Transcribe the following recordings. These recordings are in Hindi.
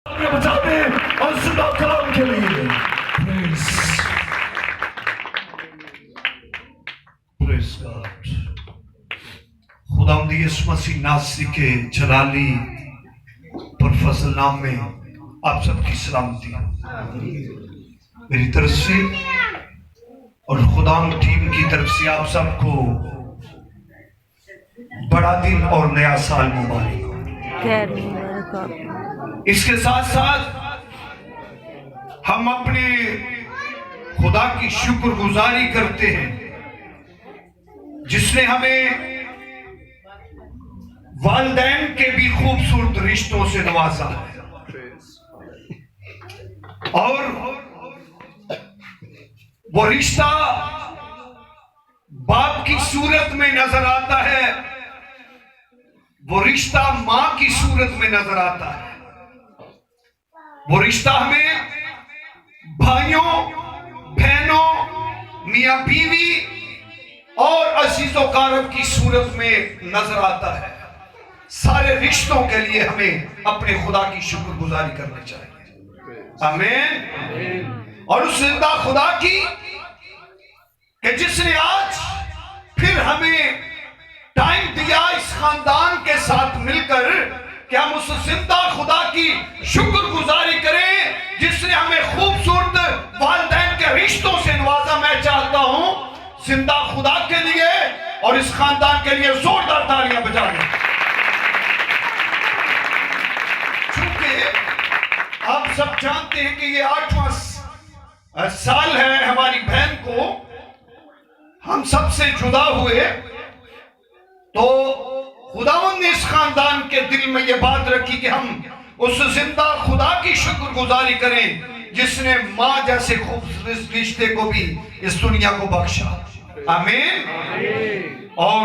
बचा दे और जिंदा कलाम के लिए प्रेज गॉड। खुदावंद यीशु मसीह नासरी के जलाली पर फजल नाम में आप सबकी सलामती मेरी तरफ से और खुदावंद टीम की तरफ से आप सबको बड़ा दिन और नया साल मुबारक। इसके साथ साथ हम अपने खुदा की शुक्रगुजारी करते हैं जिसने हमें वालिदैन के भी खूबसूरत रिश्तों से नवाजा है और वो रिश्ता बाप की सूरत में नजर आता है, वो रिश्ता मां की सूरत में नजर आता है, वो रिश्ता हमें भाइयों बहनों मियां बीवी और अजीजों कारब की सूरत में नजर आता है। सारे रिश्तों के लिए हमें अपने खुदा की शुक्रगुजारी करनी चाहिए। आमीन। और उस जिंदा खुदा की कि जिसने आज फिर हमें टाइम दिया इस खानदान के साथ मिलकर कि हम उस जिंदा खुदा की शुक्रगुजारी करें जिसने हमें खूबसूरत वालिदैन के रिश्तों से नवाजा। मैं चाहता हूं जिंदा खुदा के लिए और इस खानदान के लिए जोरदार तालियां बजा दें। चूंकि आप सब जानते हैं कि ये 8वां साल है हमारी बहन को हम सबसे जुदा हुए, तो खुदावंद ने इस खानदान के दिल में यह बात रखी कि हम उस जिंदा खुदा की शुक्रगुजारी करें जिसने मां जैसे खूबसूरत रिश्ते को भी इस दुनिया को बख्शा। आमीन। और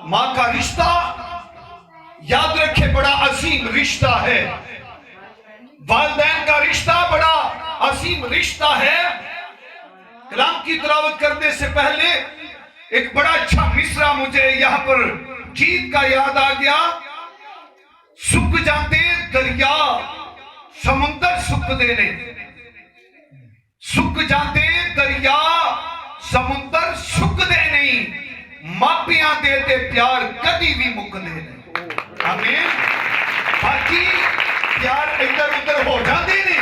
मां का रिश्ता याद रखे बड़ा अजीम रिश्ता है, वालिदैन का रिश्ता बड़ा अजीम रिश्ता है। कलाम की तिलावत करने से पहले एक बड़ा अच्छा मिसरा मुझे यहां पर गीत का याद आ गया। सूख जाते दरिया समुंदर सुख देने, सूख जाते दरिया समुंदर सुख देने, मापियां देते प्यार कदी भी मुक देने। आमीन। बाकी प्यार इधर उधर हो जाते ने,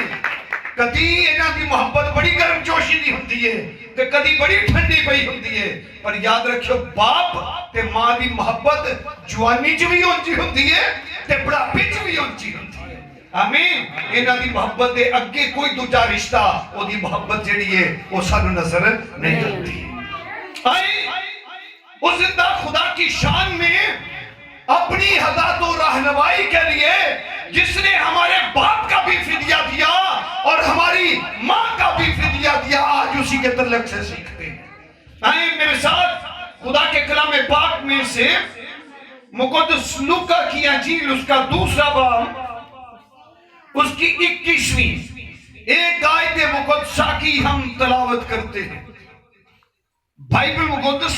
कदी इन्हां दी मोहब्बत बड़ी गर्मजोशी दी हुंदी है ते कदी बड़ी ठंडी पई हुंदी है, पर याद रखियो बाप ते मां दी मोहब्बत जवानी च भी उंजी हुंदी है ते बुढ़ापे च भी उंजी हुंदी है। आमीन। इन्हां दी मोहब्बत दे अगे कोई दूजा रिश्ता ओदी मोहब्बत जेड़ी है वो सानू नजर नहीं आती। उस जिंदा खुदा की शान में अपनी हदायत और रहनुमाई के लिए जिसने हमारे बाप का भी फिदिया दिया और हमारी मां का भी फिदिया दिया, आज उसी के तलक से सीखते हैं। आए मेरे साथ खुदा के कलाम पाक में से मुकद्दस लूका की अंजील उसका दूसरा बाब उसकी 21वीं एक आयत मुकद्दसा की हम तलावत करते हैं। बाइबल मुकद्दस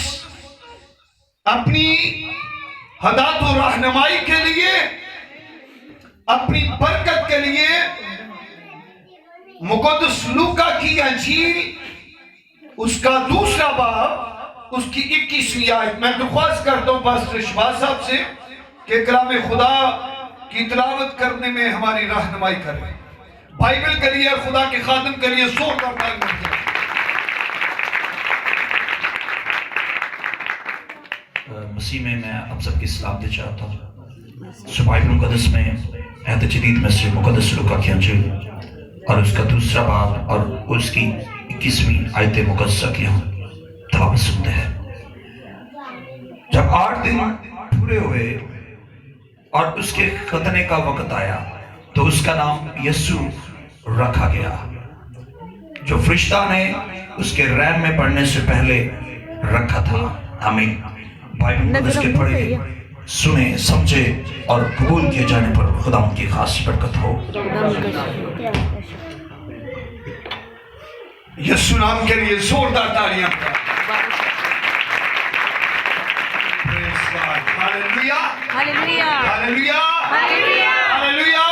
अपनी हदायत और रहनुमाई के लिए, अपनी बरकत के लिए मुकद्दस लूका की अंजील उसका दूसरा बाब उसकी 21वीं आयत। मैं दुख्वास्त करता हूं पास्टर शहबाज साहब से कि कलाम खुदा की तिलावत करने में हमारी रहनुमाई करें। बाइबल के लिए, खुदा के खादिम के लिए जोरदार तालियां। मसीह में मैं आप सबकी सलाम दे चाहता हूँ। बाइबल मुकद्दस में अहद जदीद में से मुकद्दस लूका की अंजील और उसका दूसरा बाब और उसकी 21वीं आयत मुकद्दसा की हम तलावत सुनते हैं। जब 8 दिन पूरे हुए और उसके खतने का वक्त आया तो उसका नाम यीशु रखा गया, जो फरिश्ता ने उसके रैम में पढ़ने से पहले रखा था। आमीन। बाइबल मुकद्दस के पढ़े, सुने, समझे और कबूल किए जाने पर खुदा उनकी खास बरकत हो। यीशु नाम के लिए जोरदार तालियां। Hallelujah, hallelujah, hallelujah, hallelujah, hallelujah.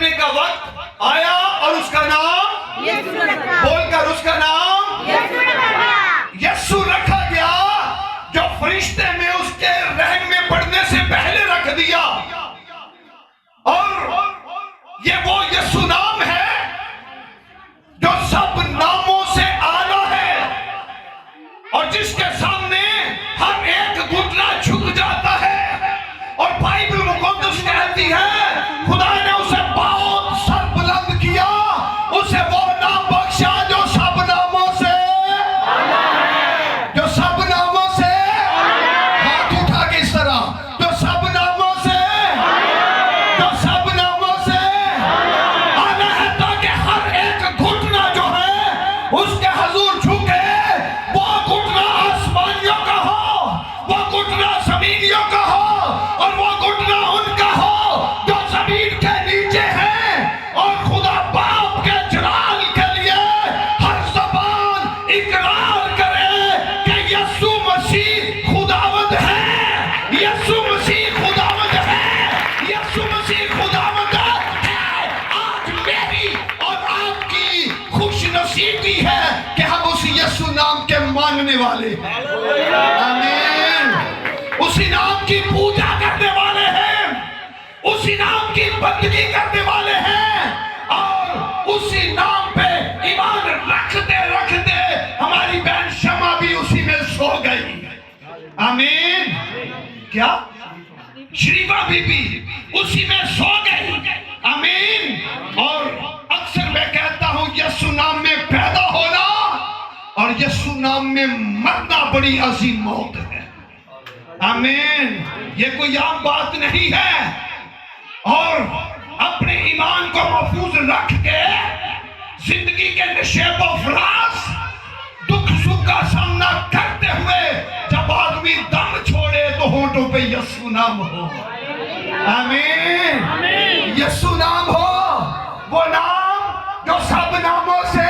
रखने का वक्त आया और उसका नाम बोलकर उसका नाम यीशु रखा गया, जो फरिश्ते में उसके रहम में पड़ने से पहले रख दिया। और ये वो यीशु नाम है जो सब नामों से आला है और जिसके सामने हर एक घुटना झुक जाता है। और बाइबल मुकद्दस कहती है खुदा ने उसे बहुत सर बुलंद किया, उसे वो नाम बख्शा जो सब नामों से, जो सब नामों से, हाथ उठा के इस तरह, जो सब नामों से, जो सब नामों से आना है, ताकि हर एक घुटना जो है उसके हजूर झुके। वो घुटना आसमानियों का हो, वो घुटना जमीनियों का हो, और वो घुटना उनका हो जो जमीन के नीचे है। और खुदा बाप के जलाल के लिए हर ज़बान इकरार करे कि यीशु मसीह खुदावंद है, यीशु मसीह खुदावंद है, यीशु मसीह खुदावंद है। आज मेरी और आपकी खुशनसीबी है कि हम उस यीशु नाम के मानने वाले हैं। आमीन। उसी नाम की पूजा करने वाले हैं, उसी नाम की बंदगी करने वाले हैं, और उसी नाम पे ईमान रखते रखते हमारी बहन शमा भी उसी में सो गई। आमीन। क्या श्रीवा बीबी उसी में सो गई। आमीन। और अक्सर मैं कहता हूं यीशु नाम में पैदा होना और यीशु नाम में मरना बड़ी अजीम मौत है। आमीन। ये कोई आम बात नहीं है। और अपने ईमान को महफूज रख के जिंदगी के नशेब व फराज दुख सुख का सामना करते हुए जब आदमी दम छोड़े तो होठों पे यीशु नाम हो। आमीन। यीशु नाम हो, वो नाम जो सब नामों से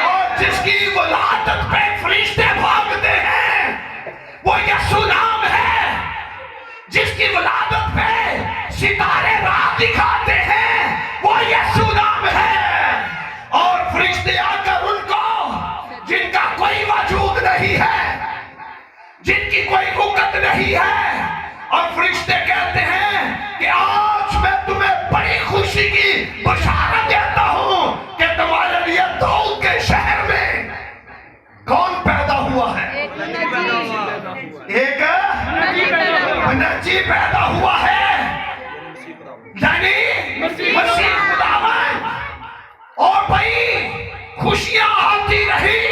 और जिसकी वलादत पे फरिश्ते भागते हैं, वो यीशु नाम है। जिसकी वलादत पे सितारे राह दिखाते हैं, वो यीशु नाम है। और फरिश्ते आकर उनको, जिनका कोई वजूद नहीं है, जिनकी कोई कुकत नहीं है, और फरिश्ते कहते हैं कि आज मैं तुम्हें बड़ी खुशी की बशारत देता हूं कि तुम्हारे लिए दाऊद के शहर में कौन पैदा हुआ है? एक नजी पैदा हुआ है, यानी मसीह खुदावंद। और भाई खुशियां आती रही,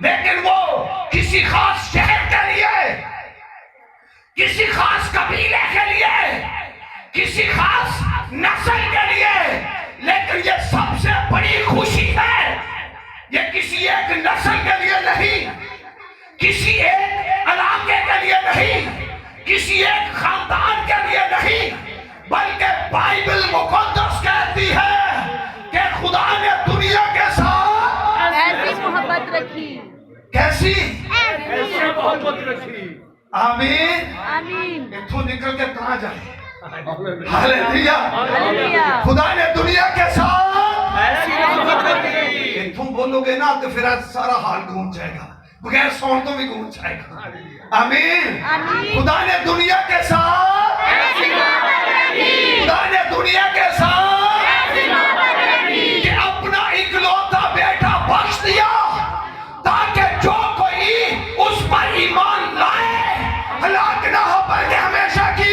लेकिन वो किसी खास शहर के लिए, किसी खास कबीले के लिए, किसी खास नस्ल के लिए। लेकिन ये सबसे बड़ी खुशी है, ये किसी एक नस्ल के लिए नहीं, किसी एक इलाके के लिए नहीं, किसी एक खानदान के लिए नहीं, बल्कि बाइबल मुकद्दस कहती है कि खुदा ने दुनिया के साथ ऐसी मोहब्बत रखी। कैसी ऐसी मोहब्बत रखी। आमीन। आमीन। इत्थों निकल के कहां जाए? हालेलुया। हालेलुया। खुदा ने दुनिया के साथ ऐसी मोहब्बत रखी। इत्थों बोलोगे ना तो फिर आज सारा हाल गूंज जाएगा, बगैर सौन तो भी गूंज जाएगा। आमीन। आमीन। खुदा ने दुनिया के साथ ऐसी मोहब्बत रखी। खुदा ने दुनिया के साथ ऐसी मोहब्बत रखी कि अपना इकलौता बेटा बख्श दिया, ताकि जो कोई उस पर ईमान लाए हलाक ना हो, बल्कि हमेशा की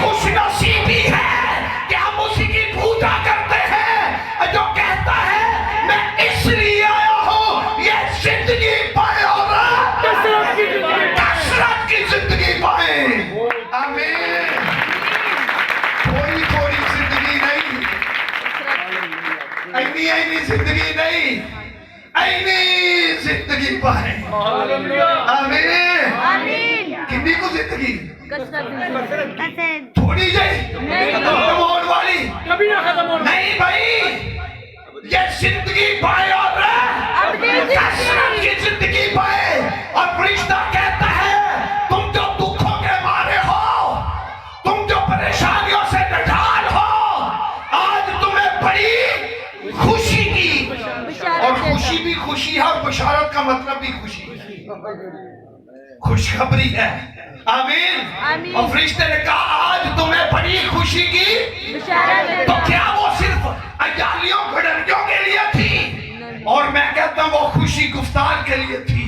खुशनसीबी है कि हम उसी की पूजा करते हैं जो कहता है मैं इसलिए आया हूं ये जिंदगी पाए और कसरत की जिंदगी पाए। आमीन। थोड़ी थोड़ी जिंदगी नहीं, ऐनी ऐनी जिंदगी नहीं, ऐनी जिंदगी पाए। आमीन। आमीन। कितनी को जिंदगी कसरत थोड़ी जी नहीं। खत्म होने वाली कभी ना खत्म होना। नहीं भाई, ये जिंदगी पाए और अपनी जिंदगी। कसरत की जिंदगी पाए। और फरिश्ता कहता है खुशखबरी है। आमीन। आमीन। और फरिश्ते ने कहा आज तुम्हें बड़ी खुशी की बिशारत है। तो क्या वो सिर्फ अयालियों घड़ियों के लिए थी? और मैं कहता हूं वो खुशी गुफ्तार के लिए थी,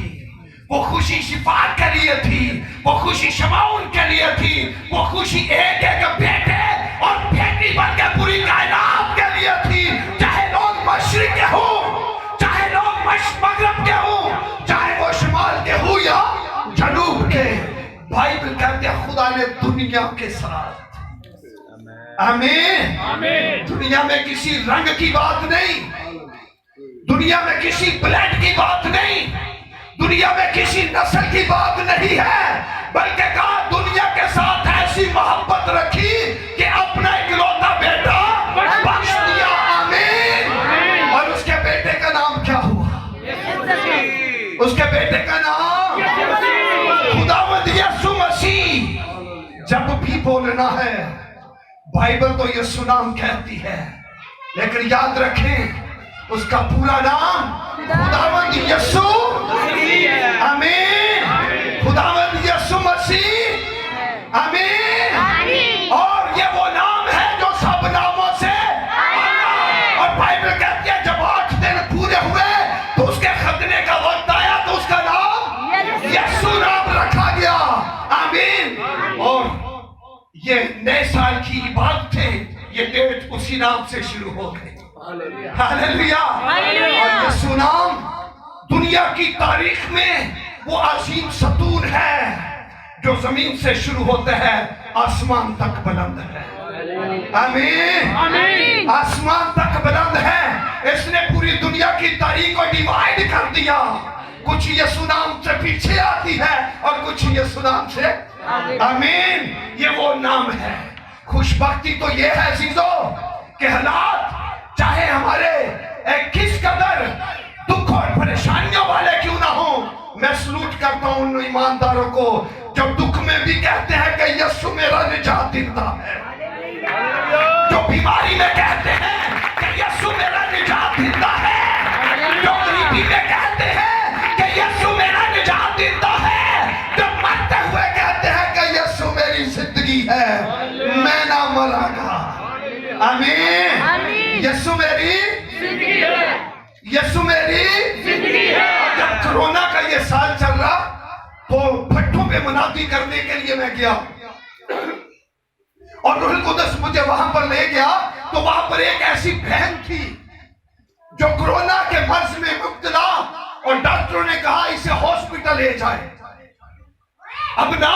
वो खुशी शिफात के लिए थी, वो खुशी शमाउन के लिए थी, वो खुशी एक एक बेटे और बेटी बनकर पूरी कायनात के लिए थी। चाहे लोग मशरिक के हो, चाहे लोग मगरब के हो, चाहे वो शुमाल के हो या जनूब के, बाइबल कहते हैं खुदा ने दुनिया के साथ, आमीन, दुनिया में किसी रंग की बात नहीं, दुनिया में किसी ब्लड की बात नहीं, दुनिया में किसी नस्ल की बात नहीं है, बल्कि कहा दुनिया के साथ ऐसी मोहब्बत रखी कि अपना इकलौता बेटा बख्श दिया। आमीन। और उसके बेटे का नाम क्या हुआ? उसके बेटे का नाम खुदावंद यीशु मसीह। जब भी बोलना है बाइबल तो यीशु नाम कहती है, लेकिन याद रखें उसका पूरा नाम खुदावंद यीशु, आमीन, खुदावंद यीशु मसीह, आमीन। और ये वो नाम है जो सब नामों से, और बाइबल कहती है जब 8 दिन पूरे हुए तो उसके खतने का वक्त आया तो उसका नाम यीशु नाम रखा गया। आमीन। और ये नए साल की इबादत थे, ये डेट उसी नाम से शुरू हो गई। हालेलुया। और यीशु नाम दुनिया की तारीख में वो अजीम सतून है जो जमीन से शुरू होता है आसमान तक बुलंद है। आमीन। आसमान तक बुलंद है। इसने पूरी दुनिया की तारीख को डिवाइड कर दिया। कुछ यीशु नाम से पीछे आती है और कुछ यीशु नाम से, आमीन। ये वो नाम है। खुशबख्ती तो ये है चीजों के हालात चाहे हमारे किस कदर दुख और परेशानियों वाले क्यों ना हो, मैं सलूट करता हूं उन ईमानदारों को जो दुख में भी कहते हैं कि यीशु मेरा निजात देता है, जो बीमारी में कहते हैं कि यीशु मेरा निजात देता है, जो गरीबी में कहते हैं कि यीशु मेरा निजात देता है, जो मरते हुए कहते हैं कि यीशु मेरी जिंदगी है, मैं ना मरागा। आमीन। यीशु मेरी जिंदगी है, यीशु मेरी जिंदगी है। जब कोरोना का ये साल चल रहा तो भट्टों पे मुनादी करने के लिए मैं गया और रूहुल कुद्दस मुझे वहां पर ले गया तो वहां पर एक ऐसी बहन थी जो कोरोना के मर्ज में मुब्तला और डॉक्टरों ने कहा इसे हॉस्पिटल ले जाए। अब ना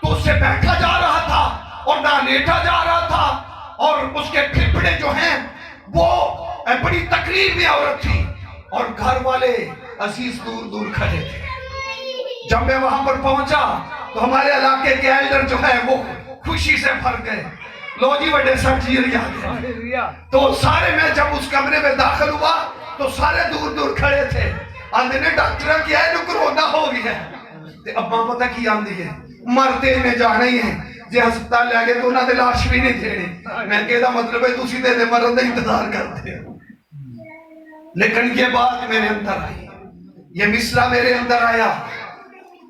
तो उससे बैठा जा रहा था और ना लेटा जा रहा था और उसके फेफड़े जो हैं वो बड़ी तकलीफ में औरत थी और घर वाले अजीज दूर दूर खड़े थे। जब मैं वहां पर पहुंचा तो हमारे इलाके के एल्डर जो है वो खुशी से भर गए, लो जी बड़े सर जी तो सारे, मैं जब उस कमरे में दाखिल हुआ तो सारे दूर दूर खड़े थे। आंधे ने डॉक्टर किया है कोरोना हो गया है। अब मां पता की आंधी है मरते ने जाना ही है जे अस्पताल ले गए तो उन्होंने लाश भी नहीं देनी। मैं कहता मतलब है तुसी दे मरन का इंतजार करते हो। लेकिन ये बात मेरे अंदर आई, ये मिसरा मेरे अंदर आया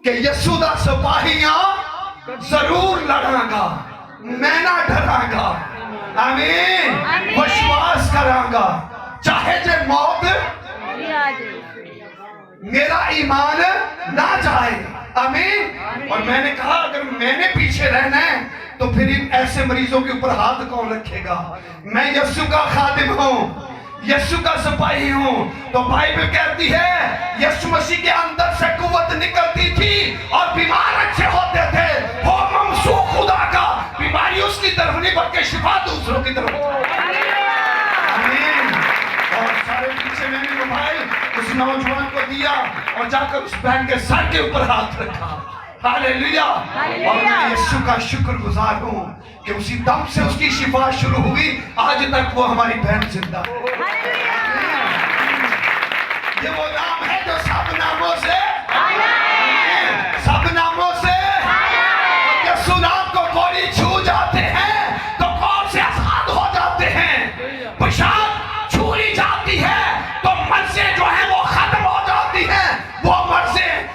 कि यीशु दा सिपाहियां जरूर लड़ांगा, मैं ना डरांगा। आमीन। विश्वास करांगा चाहे जे मौत मेरा ईमान ना जाए। आमीन। और मैंने कहा अगर मैंने पीछे रहना है तो फिर इन ऐसे मरीजों के ऊपर हाथ कौन रखेगा? मैं यीशु का खादिम हूं, यीशु का सिपाही हूं। तो बाइबल कहती है यीशु मसीह के अंदर से कुव्वत निकलती थी और बीमार अच्छे होते थे। हो ममसूख खुदा का, बीमारी उसकी तरफ नहीं बल्कि शिफा दूसरों की तरफ। आमीन। और सारे पीछे मैंने वो भाई उस नौजवान को दिया और जाकर उस बहन के सर के ऊपर हाथ रखा। हालेलुया। और मैं यीशु का शुक्रगुजार हूं कि उसी दम से उसकी शिफा शुरू हुई, आज तक वो हमारी बहन जिंदा है। ये वो नाम है जो सब नामों से, सब नामों से यीशु नाम को कोई छू जाते हैं तो कौन से आजाद हो जाते हैं। पेशाब छू ली जाती है तो मर्ज़ें जो है वो खत्म हो जाती है, वो मर्ज़ें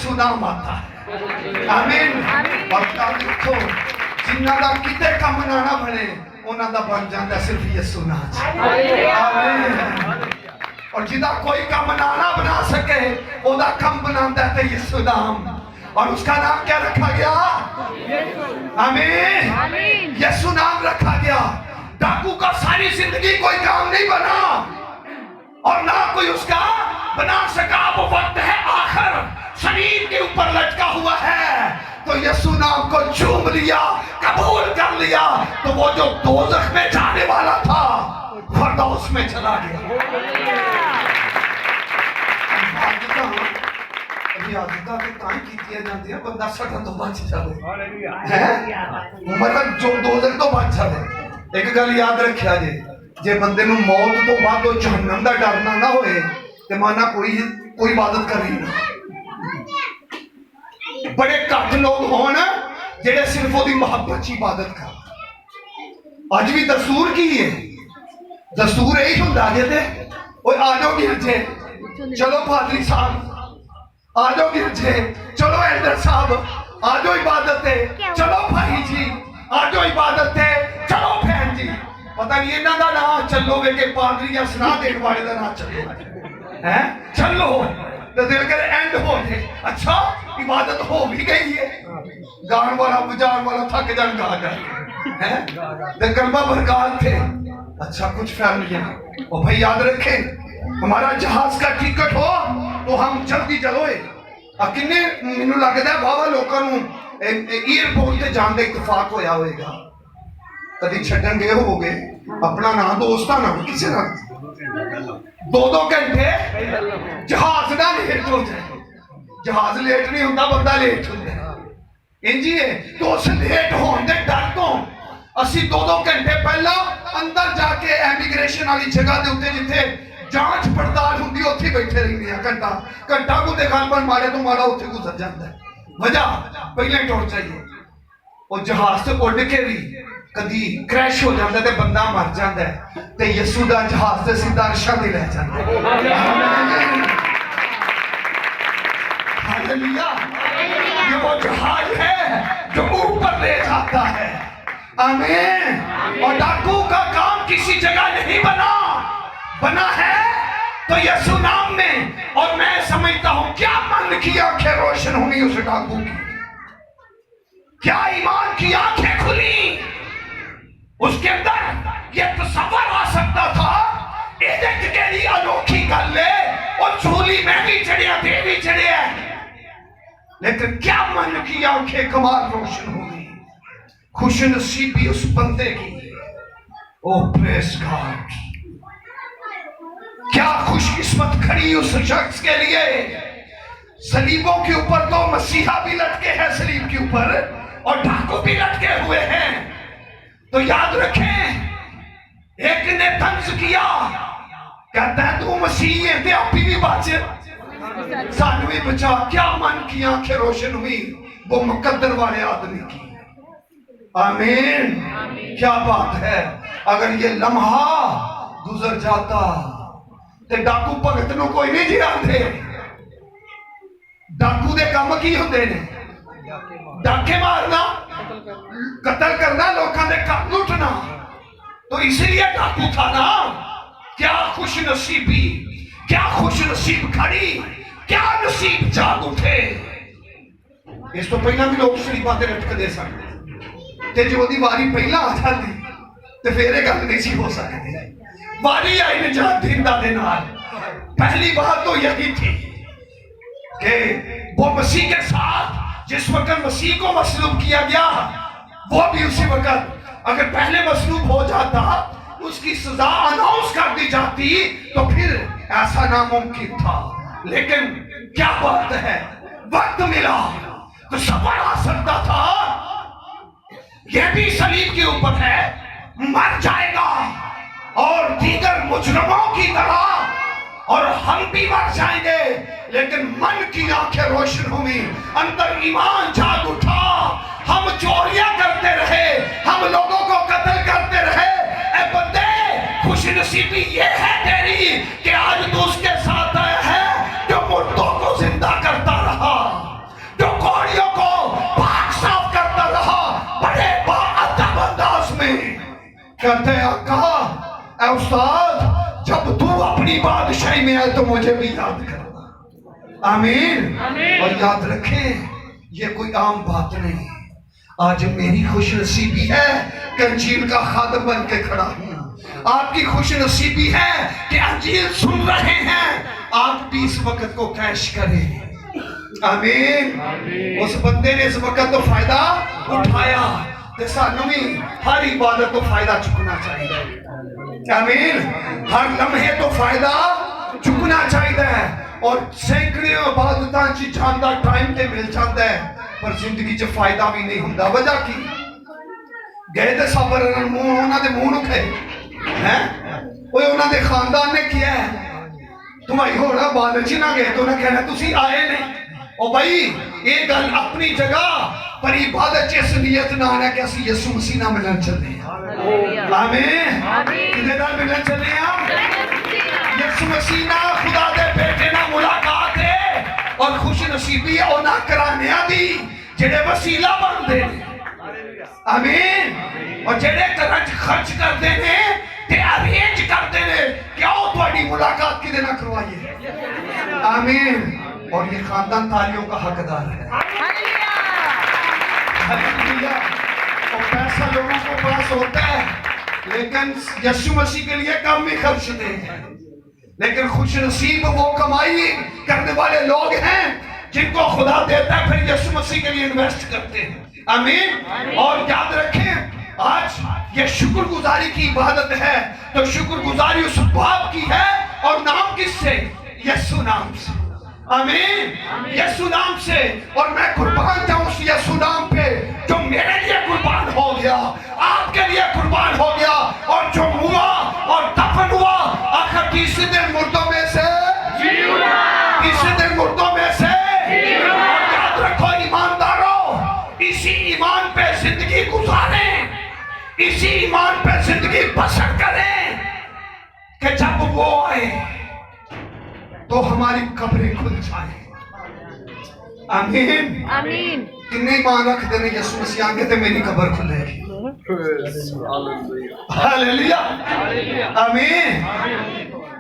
यीशु नाम आता है। आमीन। और कल देखो जिन्ना दा किते काम ना ना बने उन्हां दा बन जांदा सिर्फ यीशु नाम। आमीन। और जिदा कोई काम ना बना सके ओदा काम बनांदा है यीशु नाम। और उसका नाम क्या रखा गया? आमीन। यीशु नाम रखा गया। डाकू का सारी जिंदगी कोई काम नहीं बना और ना कोई उसका बना सका। वो वक्त है आखिर, शरीर के ऊपर लटका हुआ है तो यीशु नाम को चूम लिया, कबूल कर लिया तो वो जो दोज़ख में जाने वाला था फरदौस में चला गया। आदतां ते तां कीतियां जांदियां बंदा सड़न तो बच जावे है, मतलब जो दोज़ख तो बच जावे। एक गल याद रखिया जे बंदे नूं मौत तो बाद जहन्नम दा डर ना होए ते माना कोई इबादत करी ना। बड़े घट लोग होण जेड़े सिर्फ ओदी मोहब्बत च इबादत कर। अज भी दस्तूर की है? दस्तूर यही हुंदा जे ते ओए आ जाओ गिरजे, चलो पादरी साहब आ जाओ गिरजे, चलो एल्डर साहब आ जाओ इबादत है, चलो भाई जी आ जाओ इबादत है, चलो बहन जी। पता नहीं इन्हां दा नाम चलो वे के पादरी या सलाह देने वाले दा नाम चलो है। चलो तो दिल कर एंड हो गए। अच्छा इबादत हो भी गई है, गान वाला बजान वाला थक जान गा जाए हैं ते कलमा बरकत थे। अच्छा कुछ फैमिलियां और भाई याद रखें हमारा जहाज का टिकट हो तो हम जल्दी चलोए। किन्ने मैनू लगता है वावा लोगों नूं एयरपोर्ट ते जान दा इत्तेफाक होया होएगा, कदी छड्डन गए होगे अपना ना दोस्तां ना किसी ना 2-2 घंटे जहाज ना लेट हो जाए। जहाज लेट नहीं होता, बंदा लेट होता है। इंजी है तो उस लेट होने के डर तो असी 2-2 घंटे पहला अंदर जाके एमिग्रेशन वाली जगह के उत्ते जिथे जांच पड़ताल होंगी उत्थे बैठे रहने हैं। घंटा को देखा पर मारे तो मारा उत्थे गुजर जाता है। वजह पहले टुर जाइए और जहाज से उड़ के भी कदी क्रैश हो जाता है बंदा मर जाता है तो यीशु दा जहाज से सीधा अर्शा में रह जाता है। हालेलुया। ये वो जहाज है जो ऊपर ले जाता है। आमीन। और डाकू का काम किसी जगह नहीं बना है तो यीशु नाम में। और मैं समझता हूं क्या मन की आंखें रोशन हुई उस डाकू की, क्या ईमान की आंखें खुली। उसके अंदर यह तस्वर आ सकता था इधर केड़ी अनोखी गल है और झूली में भी चढ़िया दे भी चढ़िया, लेकिन क्या मन की आंखें कमाल रोशन हो गई। खुश नसीबी उस बंदे की। ओ प्रेज गॉड, क्या खुशकिस्मत खड़ी उस शख्स के लिए। सलीबों के ऊपर तो मसीहा भी लटके हैं सलीब के ऊपर और डाकू भी लटके हुए हैं। तो याद रखें एक ने तंज किया, कहता है तू मसीह है ते आपी भी बच, सानू भी बचा। क्या मन की आंखें रोशन हुई वो मुकद्दर वाले आदमी की। आमीन। क्या बात है। अगर ये लम्हा गुजर जाता ते डाकू भगत नूं कोई नहीं जिहांदे। डाकू दे काम की हुंदे ने? डाके मारना, कत्ल करना, लोगों के घर लुटना। तो इसलिए डाकू था ना। क्या खुश नसीबी, क्या खुश नसीब खड़ी, क्या नसीब जाग उठे। इस तो पहला भी लोग सलीबां ते लटकदे सन ते जो ओदी वारी पहला आ जाती तो फिर ये गल नहीं सी हो सकती। वारी आई निजात दिंदा दे नाल। पहली बात तो यही थी कि वो मसीह के साथ जिस वक्त मसीह को मसलूब किया गया वो भी उसी वक्त अगर पहले मसलूब हो जाता उसकी सजा अनाउंस कर दी जाती तो फिर ऐसा नामुमकिन था। लेकिन क्या बात है, वक्त मिला तो सबर आ सकता था। यह भी सलीब के ऊपर है, मर जाएगा और दीगर मुजरमों की तरह और हम भी मर जाएंगे। लेकिन मन की आंखें रोशन हुई, अंदर ईमान जाग उठा। हम चोरियां करते रहे, हम लोगों को कत्ल करते रहे। ए बंदे, खुशनसीबी ये है तेरी कि आज तू उसके साथ आया है जो मुर्दों को जिंदा करता रहा। कहते हैं आका ऐ उस्ताद जब तू अपनी बादशाही में आए तो मुझे भी याद करना। आमीन। और याद रखें ये कोई आम बात नहीं। आज मेरी खुशनसीबी है कि अंजील का खादम बन के खड़ा हूं। आपकी खुशनसीबी है कि अंजील सुन रहे हैं, आप भी इस वक्त को कैश करें। आमीन। उस बंदे ने इस वक्त तो फायदा उठाया तो सानू भी हर इबादत तो फायदा चुकना चाहिए। आमीन। हर लम्हे तो फायदा चुकना चाहिए। और सैकड़ों इबादतां च जांदा टाइम ते मिल जाता है पर जिंदगी च फायदा भी नहीं होता। वजह की गए तो सबर मुंह उन्होंने मुंह नु खाए हैं उन्होंने खानदान ने किया है तुम्हारी होना बाद च ना गए तो उन्हें कहना तुसी आए नहीं। ओ भाई ये गल अपनी जगह पर इबादत च इस नियत ना आना कि असि यीशु मसीह नाल मिलन चले हैं। आमीन। किदे नाल मिलन चले हैं? यीशु मसीह नाल खुदा दे बेटे नाल मुलाकात है और खुश नसीबी है उन्हां घराणियां दी जेड़े वसीला बनदे ने। आमीन। और जेड़े घरां च खर्च करदे ने ते अरेंज करदे ने कि आओ तुहाडी मुलाकात किदे नाल करवाइए। आमीन। और ये खानदान तालियों का हकदार है। हालेलुया। और पैसा लोगों को पास होता है लेकिन यीशु मसीह के लिए कम ही खर्चते हैं। लेकिन खुश नसीब वो कमाई करने वाले लोग हैं जिनको खुदा देता है फिर यीशु मसीह के लिए इन्वेस्ट करते हैं। आमीन। और याद रखें आज ये शुक्रगुजारी की इबादत है तो शुक्रगुजारी उस बाप की है और नाम किससे? यीशु नाम से। आमीन। यीशु नाम से। और मैं कुर्बान था उस यीशु नाम पे जो मेरे लिए कुर्बान हो गया, आपके लिए कुर्बान हो गया और जो हुआ और दफन हुआ आखिर तीसरे दिन मुर्दों में से तीसरे दिन मुर्दों में से। और याद रखो ईमानदारों इसी ईमान पे जिंदगी गुजारें, इसी ईमान पे जिंदगी बसर करें कि जब वो आए तो हमारी कब्रें खुल जाए। आमीन। आमीन। किन्ने ईमान रख देने यीशु मसीह आगे तो मेरी कब्र खुलेगी। हालेलुया। आमीन।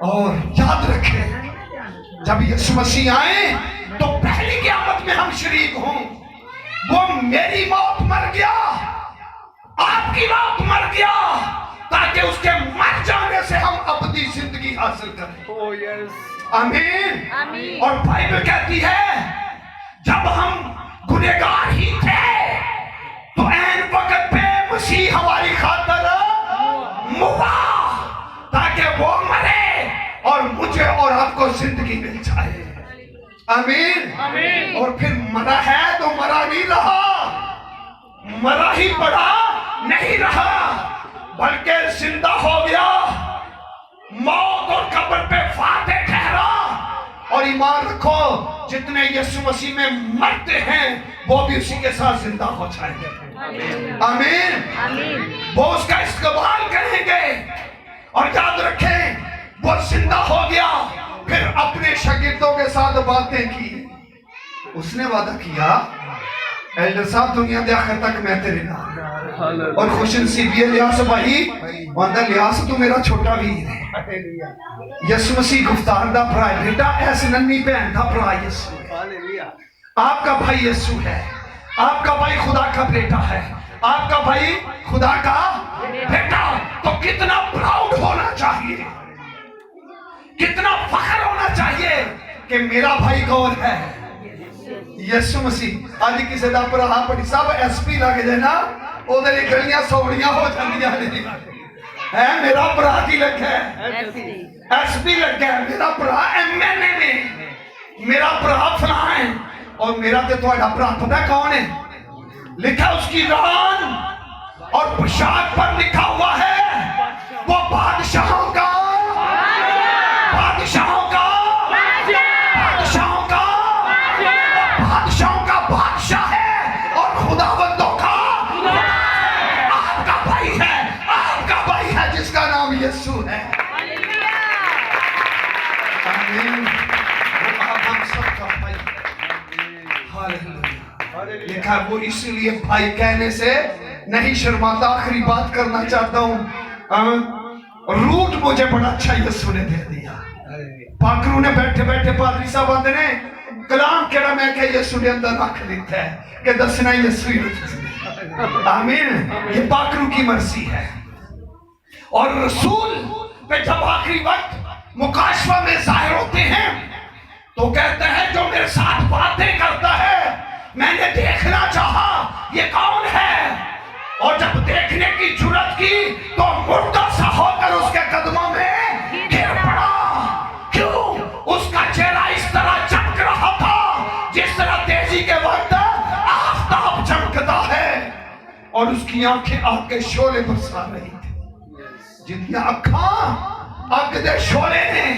और याद रखें जब यीशु मसीह आए तो पहली क़यामत में हम शरीक हों। वो मेरी मौत मर गया, आपकी मौत मर गया ताकि उसके मर जाने से हम अपनी जिंदगी हासिल करें। आमीन। और बाइबल कहती है जब हम गुनहगार ही थे तो ऐन वक्त पे मसीह हमारी खातिर मुआ ताकि वो मरे और मुझे और आपको जिंदगी मिल जाए। आमीन। और फिर मरा है तो मरा नहीं रहा, मरा ही पड़ा नहीं रहा बल्कि जिंदा हो गया, मौत और कब्र पे फातेह ठहरा। और ईमान रखो जितने यीशु मसीह में मरते हैं वो भी उसी के साथ जिंदा हो जाएंगे। आमीन। वो उसका इस्तेमाल करेंगे। और याद रखें वो जिंदा हो गया फिर अपने शागिर्दों के साथ बातें की। उसने वादा किया एल्डर साहब दुनिया के आखिर तक मैं तेरे नाल। और खुश नसीबी है लिहाज भाई वंदा लिहाज तू मेरा छोटा वीर है। यीशु मसीह गुफ्तार दा भरा बेटा ऐस नन्ही भैन दा भरा यीशु। आपका भाई यीशु है, आपका भाई खुदा का बेटा है, आपका भाई खुदा का बेटा। तो कितना प्राउड होना चाहिए, कितना फख्र होना चाहिए कि मेरा भाई कौन है? यीशु मसीह। आज किसी का भरा बड़ी सब एसपी लग जाए ना ओदे लिए गलियां सौड़ियां हो जांदियां ने। है मेरा भरा की लगा एसपी लगा है, मेरा भरा एमएलए ने, मेरा भरा फलां है। और मेरा तो तुम्हारा भरा पता कौन है? लिखा उसकी रान और पोशाक पर लिखा हुआ है वो बादशाहों का बादशाहों का बादशाहों का बादशाहों का बादशाह है और खुदावंदों का आपका भाई है, आपका भाई है जिसका नाम यीशु है। आमीन। वो हम सबका भाई। हालेलुया। लिखा वो इसलिए भाई कहने से नहीं शर्माता। आखिरी बात करना चाहता हूँ रूट मुझे बड़ा अच्छा यीशु ने दे दिया। पाखरू ने बैठे बैठे पादरी साहब आते ने कलाम केड़ा मैं क्या यीशु ने अंदर रख देता है कि दसना यीशु ही दसना। आमीन। ये पाखरू की मर्जी है। और रसूल पे जब आखिरी वक्त मुकाशवा में जाहिर होते हैं तो कहते हैं जो मेरे साथ बातें करता है मैंने देखना चाहा ये कौन है, और जब देखने की जुर्रत की तो मुर्दा सा होकर उसके कदमों में गिर पड़ा। क्यों? उसका चेहरा इस तरह चमक रहा था जिस तरह तेजी के वक्त आफताब चमकता है, और उसकी आंखें आग के शोले बरसा रही थी। जिदियां अखा अग दे शोले ने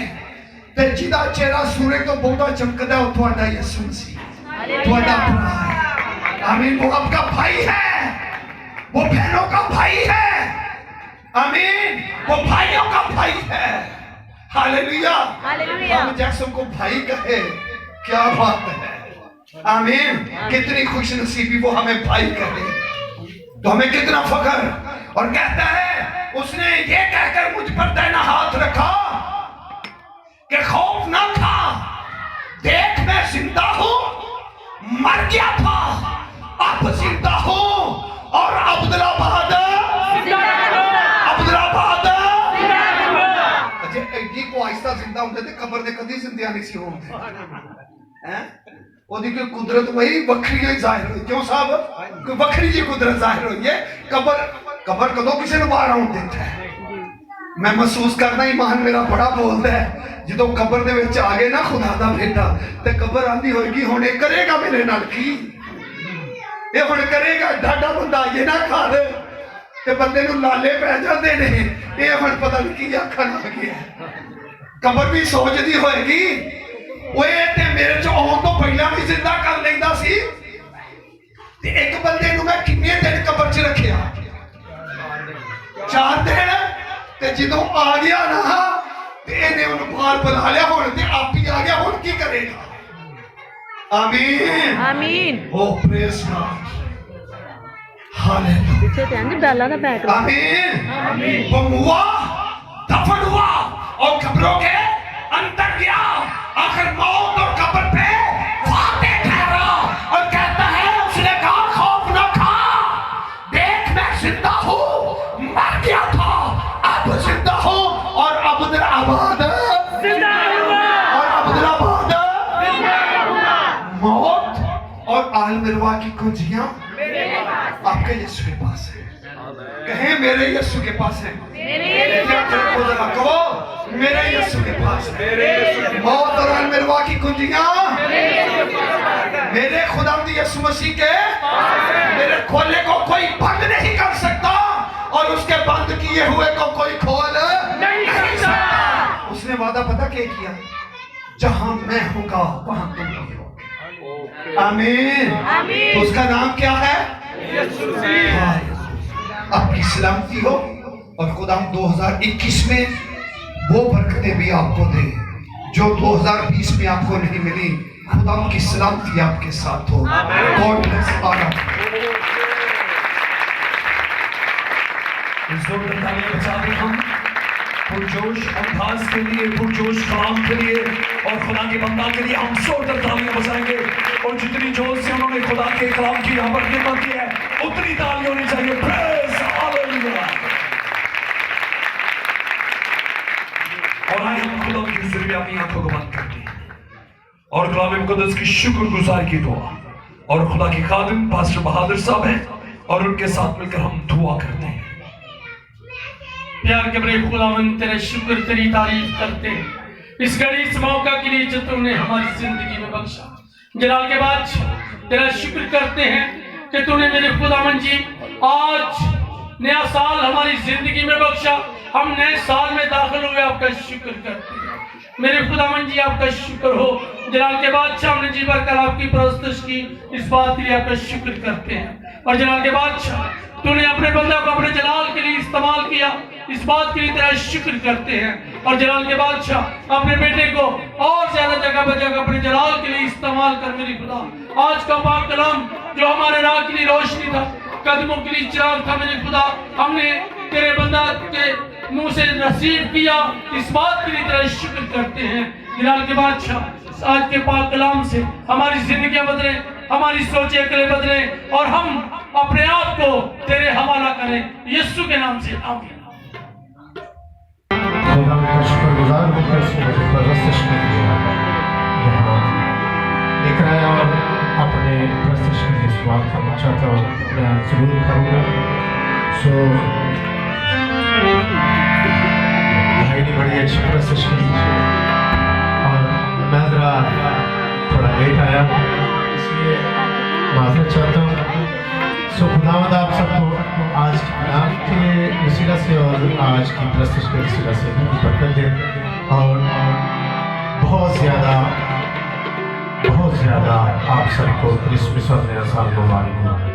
ते जिदा चेहरा सूरज तो बहुता चमकदा है, तुहाडा यीशु मसीह तुहाडा भरा है। आमीन। वो आपका भाई है, वो बहनों का भाई है। आमीन। वो भाइयों का भाई है। हालेलुया। हम जैसों को भाई कहे, क्या बात है। आमीन। कितनी खुश नसीबी वो हमें भाई कहे, तो हमें कितना फख्र। और कहता है उसने ये कहकर मुझ पर दाहिना हाथ रखा कि खौफ ना खा, देख मैं जिंदा हूं, मर गया था अब जिंदा हूं, और अब्दुल्लाबाद अजे एडी को आहिस्ता जिंदा होंदे ते कब्र दे कदी जिंदा नहीं सी होंदे हैं। ओदी कोई कुदरत वही वखरी ही जाहिर हुई। क्यों साहब? कोई वखरी जी कुदरत जाहिर हुई है। कब्र कदों किसी ने बाहर आउण दिता है। मैं महसूस करना ईमान मेरा बड़ा बोलता है जो कब्र दे विच आ गए ना खुदा दा बेटा ते कब्र आंदी होएगी हुण ये करेगा मेरे नाल की, ये हुण करेगा। डाडा बंदा ये ना खा दे ते बंदे नूं लाले पै जांदे ने, ये हुण पता नहीं की आखण लग गया। कब्र भी सोचदी होएगी ओए ते मेरे चो आउण तो पहला भी जिंदा कर लैंदा सी, ते एक बंदे नूं मैं किन्ने दिन कब्र च रखिया, 4 दिन। ते जदों आ गया ना ते इहने उन्हें बाहर बुला लिया, हुण ते आप ही आ गया, हुण की करेगा। आमीन आमीन। ओ प्रेज गॉड। हालेलुया। पीछे ध्यान दे बेला दा बैक। आमीन। आमीन। वो हुआ, दफन हुआ और कब्रों के अंदर गया, आखिर मौत और कब्र पे फाते ठहरा और कहता है उसने कहा खौफ न खा, देख मैं जिंदा हूं, मर गया था अब जिंदा हूं, और अब्दुल्लाबाद जिंदा हुआ, और अब्दुल्लाबाद जिंदा हुआ। मौत और आल मिरवा की कुंजियां आपके यीशु के पास है। कहें मेरे यीशु के पास है। कहो मेरे यीशु के पास है। मौत और आल मिरवा की कुंजियां मेरे खुदावंद यीशु मसीह के, मेरे खोले को कोई बंद नहीं कर सकता, और उसके बंद किए हुए को कोई खोल नहीं सकता। उसने वादा पता क्या किया? जहां मैं होगा वहां तुम भी हो। आमीन। तो उसका नाम क्या है? आपकी सलामती हो, और खुदा 2021 में वो बरकतें भी आपको दे जो 2020 में आपको नहीं मिली। खुदा की सलामती आपके साथ हो। God bless all. हम पुरजोश अंदाज के लिए, पुरजोश कलाम के लिए और खुदा के बंदा के लिए हम जोरदार तालियां बजाएंगे। और जितनी जोर से उन्होंने खुदा के कलाम की यहाँ पर खिदमत की है उतनी तालियां होनी चाहिए। Praise hallelujah. और आइए हम खुदा की हुजूर में अपनी आंखों को बंद करते हैं और कलाम मुकद्दस की शुक्रगुजारी की दुआ, और खुदा के खादिम पास्टर बहादुर साहब हैं और उनके साथ मिलकर हम दुआ करते हैं। प्यार के बड़े खुदावंद तेरा शुक्र तेरी तारीफ करते हैं इस घड़ी इस मौका के लिए जो तुमने हमारी जिंदगी में बख्शा। जलाल के बाद तेरा शुक्र करते हैं कि तूने मेरे खुदावंद जी आज नया साल हमारी जिंदगी में बख्शा। हम नए साल में दाखिल हुए, आपका शुक्र करते हैं मेरे खुदावंद जी। आपका शुक्र हो। जलाल के बादशाह हमने जी भर कर आपकी परस्तिश की, इस बात के लिए आपका शुक्र करते हैं। और जलाल के बादशाह तूने अपने बंदा को अपने जलाल के लिए इस्तेमाल किया, इस बात के लिए तेरा शुक्र करते हैं। और जलाल के बादशाह अपने बेटे को और ज्यादा जगह पर जगह अपने जलाल के लिए इस्तेमाल कर मेरी खुदा। आज का पाक कलाम जो हमारे राह के लिए रोशनी था, कदमों के लिए चिराग था मेरे खुदा, हमने तेरे बंदा के मुंह से नसीब किया, इस बात के लिए तेरा शुक्र करते हैं। जलाल के बादशाह, आज के पाक कलाम से हमारी जिंदगियां बदले, हमारी सोचे अकलें बदले और हम अपने आप को तेरे हवाला करें, यीशु के नाम से आमीन। खुदा का शुक्रगुजार होकर इसने मुझे प्रस्तुत किया यहाँ लिख रहा है और अपने प्रस्तुत के लिए सवाल करना चाहता हूँ, मैं जरूर करूँगा। सो भाई ने बड़ी अच्छी प्रस्तुत की और मैं ज़रा थोड़ा लेट आया इसलिए माफ़ी चाहता हूँ। सो खुदावंद आप सबको आज के कलाम के वसीला से और आज की प्रस्तुत के वसीला से बरकत दे और बहुत ज़्यादा आप सबको क्रिसमस और नया साल मुबारक हो।